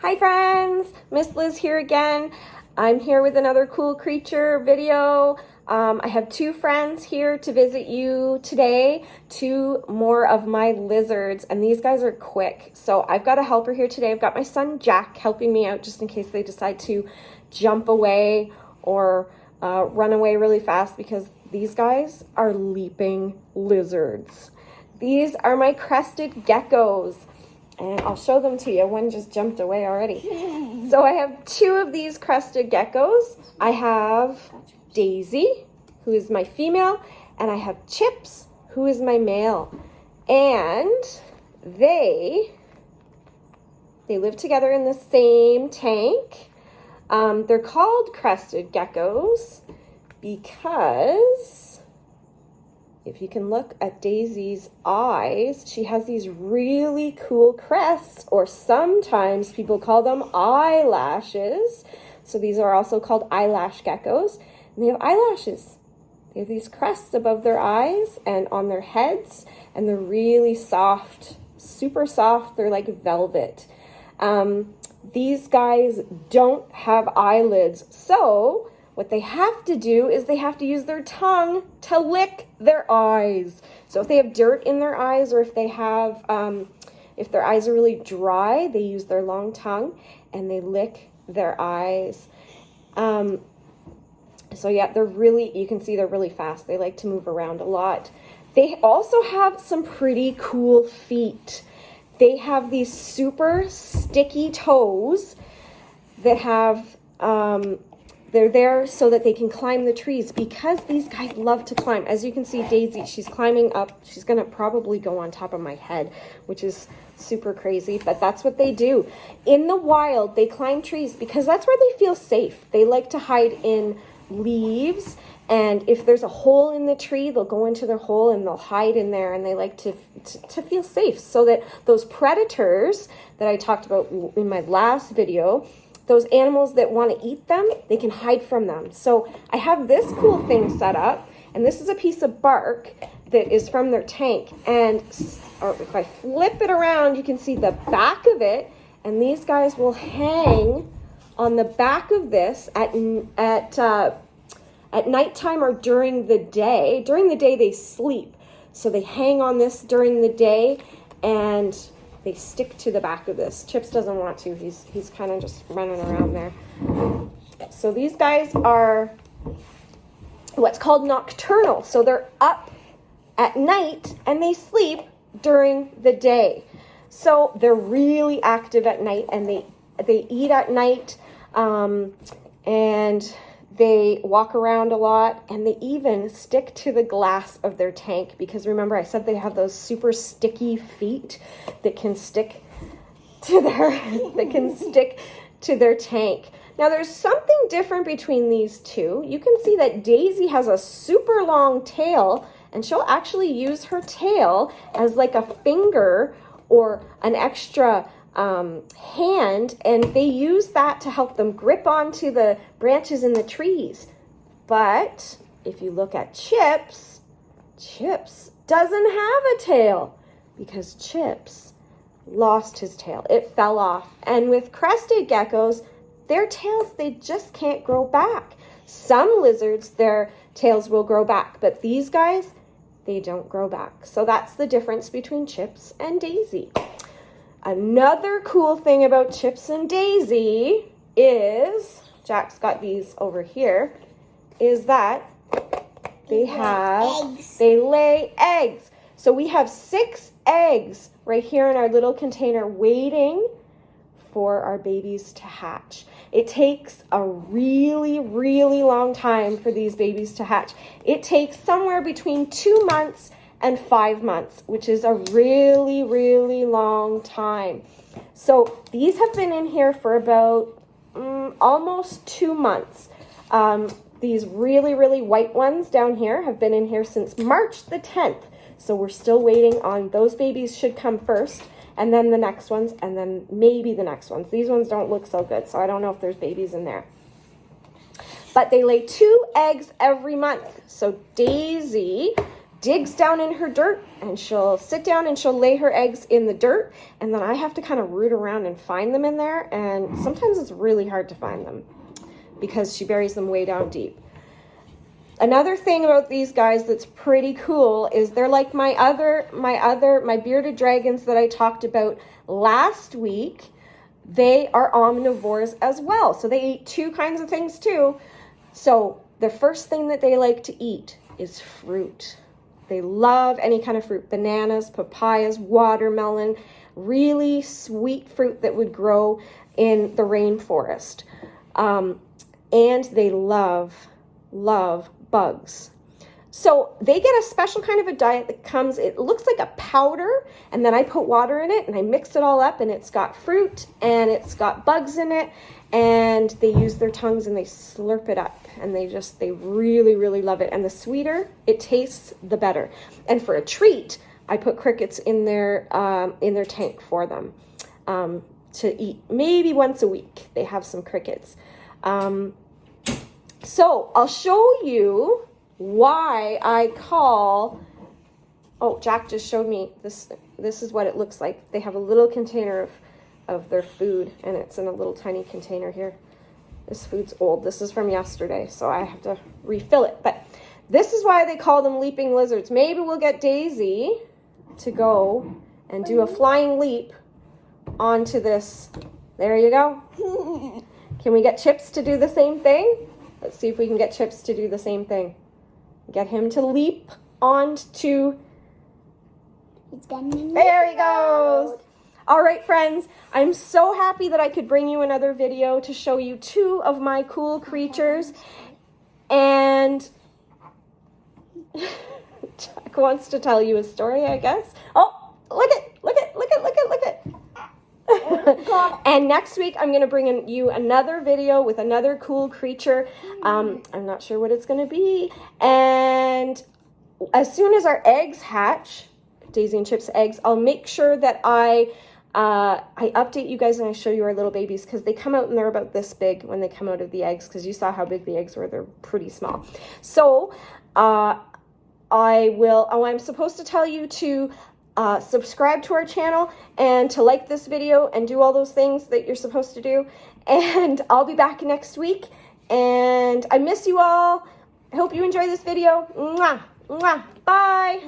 Hi friends, Miss Liz here again. I'm here with another cool creature video. I have two friends here to visit you today, two more of my lizards, and these guys are quick. So I've got a helper here today. I've got my son Jack helping me out just in case they decide to jump away or run away really fast, because these guys are leaping lizards. These are my crested geckos. And I'll show them to you. One just jumped away already. So I have two of these crested geckos. I have Daisy, who is my female, and I have Chips, who is my male. And they live together in the same tank. They're called crested geckos because if you can look at Daisy's eyes, she has these really cool crests, or sometimes people call them eyelashes. So these are also called eyelash geckos, and they have eyelashes. They have these crests above their eyes and on their heads, and they're really soft, super soft. They're like velvet. These guys don't have eyelids, so what they have to do is they have to use their tongue to lick their eyes. So if they have dirt in their eyes, or if they have, if their eyes are really dry, they use their long tongue and they lick their eyes. So yeah, they're really, you can see they're really fast. They like to move around a lot. They also have some pretty cool feet. They have these super sticky toes that have, they're there so that they can climb the trees, because these guys love to climb. As you can see, Daisy, she's climbing up. She's going to probably go on top of my head, which is super crazy, but that's what they do. In the wild, they climb trees because that's where they feel safe. They like to hide in leaves, and if there's a hole in the tree, they'll go into their hole and they'll hide in there, and they like to feel safe, so that those predators that I talked about in my last video, those animals that want to eat them, they can hide from them. So I have this cool thing set up, and this is a piece of bark that is from their tank. And or if I flip it around, you can see the back of it, and these guys will hang on the back of this at nighttime or during the day. During the day, they sleep. So they hang on this during the day, and they stick to the back of this. Chips doesn't want to. He's kind of just running around there. So these guys are what's called nocturnal. So they're up at night and they sleep during the day. So they're really active at night, and they eat at night, and they walk around a lot, and they even stick to the glass of their tank, because remember I said they have those super sticky feet that can stick to their tank. Now there's something different between these two. You can see that Daisy has a super long tail, and she'll actually use her tail as like a finger or an extra hand, and they use that to help them grip onto the branches in the trees. But if you look at Chips doesn't have a tail, because Chips lost his tail. It fell off. And with crested geckos, their tails, they just can't grow back. Some lizards, their tails will grow back, but these guys, they don't grow back. So that's the difference between Chips and Daisy. Another cool thing about Chips and Daisy is, Jack's got these over here, is that they lay eggs. So we have 6 eggs right here in our little container waiting for our babies to hatch. It takes a really, really long time for these babies to hatch. It takes somewhere between 2 months and 5 months, which is a really, really long time. So these have been in here for about almost 2 months. These really, really white ones down here have been in here since March the 10th. So we're still waiting on those babies. Should come first, and then the next ones, and then maybe the next ones. These ones don't look so good, so I don't know if there's babies in there. But they lay 2 eggs every month. So Daisy digs down in her dirt, and she'll sit down and she'll lay her eggs in the dirt, and then I have to kind of root around and find them in there, and sometimes it's really hard to find them because she buries them way down deep. Another thing about these guys that's pretty cool is they're like my bearded dragons that I talked about last week. They are omnivores as well. So they eat two kinds of things too. So the first thing that they like to eat is fruit. They love any kind of fruit, bananas, papayas, watermelon, really sweet fruit that would grow in the rainforest. And they love bugs. So they get a special kind of a diet that comes, it looks like a powder, and then I put water in it and I mix it all up, and it's got fruit and it's got bugs in it, and they use their tongues and they slurp it up, and they really love it. And the sweeter it tastes, the better. And for a treat, I put crickets in their tank for them to eat maybe once a week. They have some crickets. So I'll show you why I call, oh, Jack just showed me this. This is what it looks like. They have a little container of their food, and it's in a little tiny container here. This food's old. This is from yesterday, so I have to refill it. But this is why they call them leaping lizards. Maybe we'll get Daisy to go and do a flying leap onto this. There you go. Can we get Chips to do the same thing? Let's see if we can get Chips to do the same thing. Get him to leap onto. There he goes. All right, friends. I'm so happy that I could bring you another video to show you two of my cool creatures. And Jack wants to tell you a story, I guess. Oh, look it. And next week, I'm going to bring you another video with another cool creature. I'm not sure what it's going to be. And as soon as our eggs hatch, Daisy and Chip's eggs, I'll make sure that I update you guys and I show you our little babies, because they come out and they're about this big when they come out of the eggs, because you saw how big the eggs were. They're pretty small. So I'm supposed to tell you to subscribe to our channel and to like this video and do all those things that you're supposed to do. And I'll be back next week. And I miss you all. I hope you enjoy this video. Mwah, mwah, bye.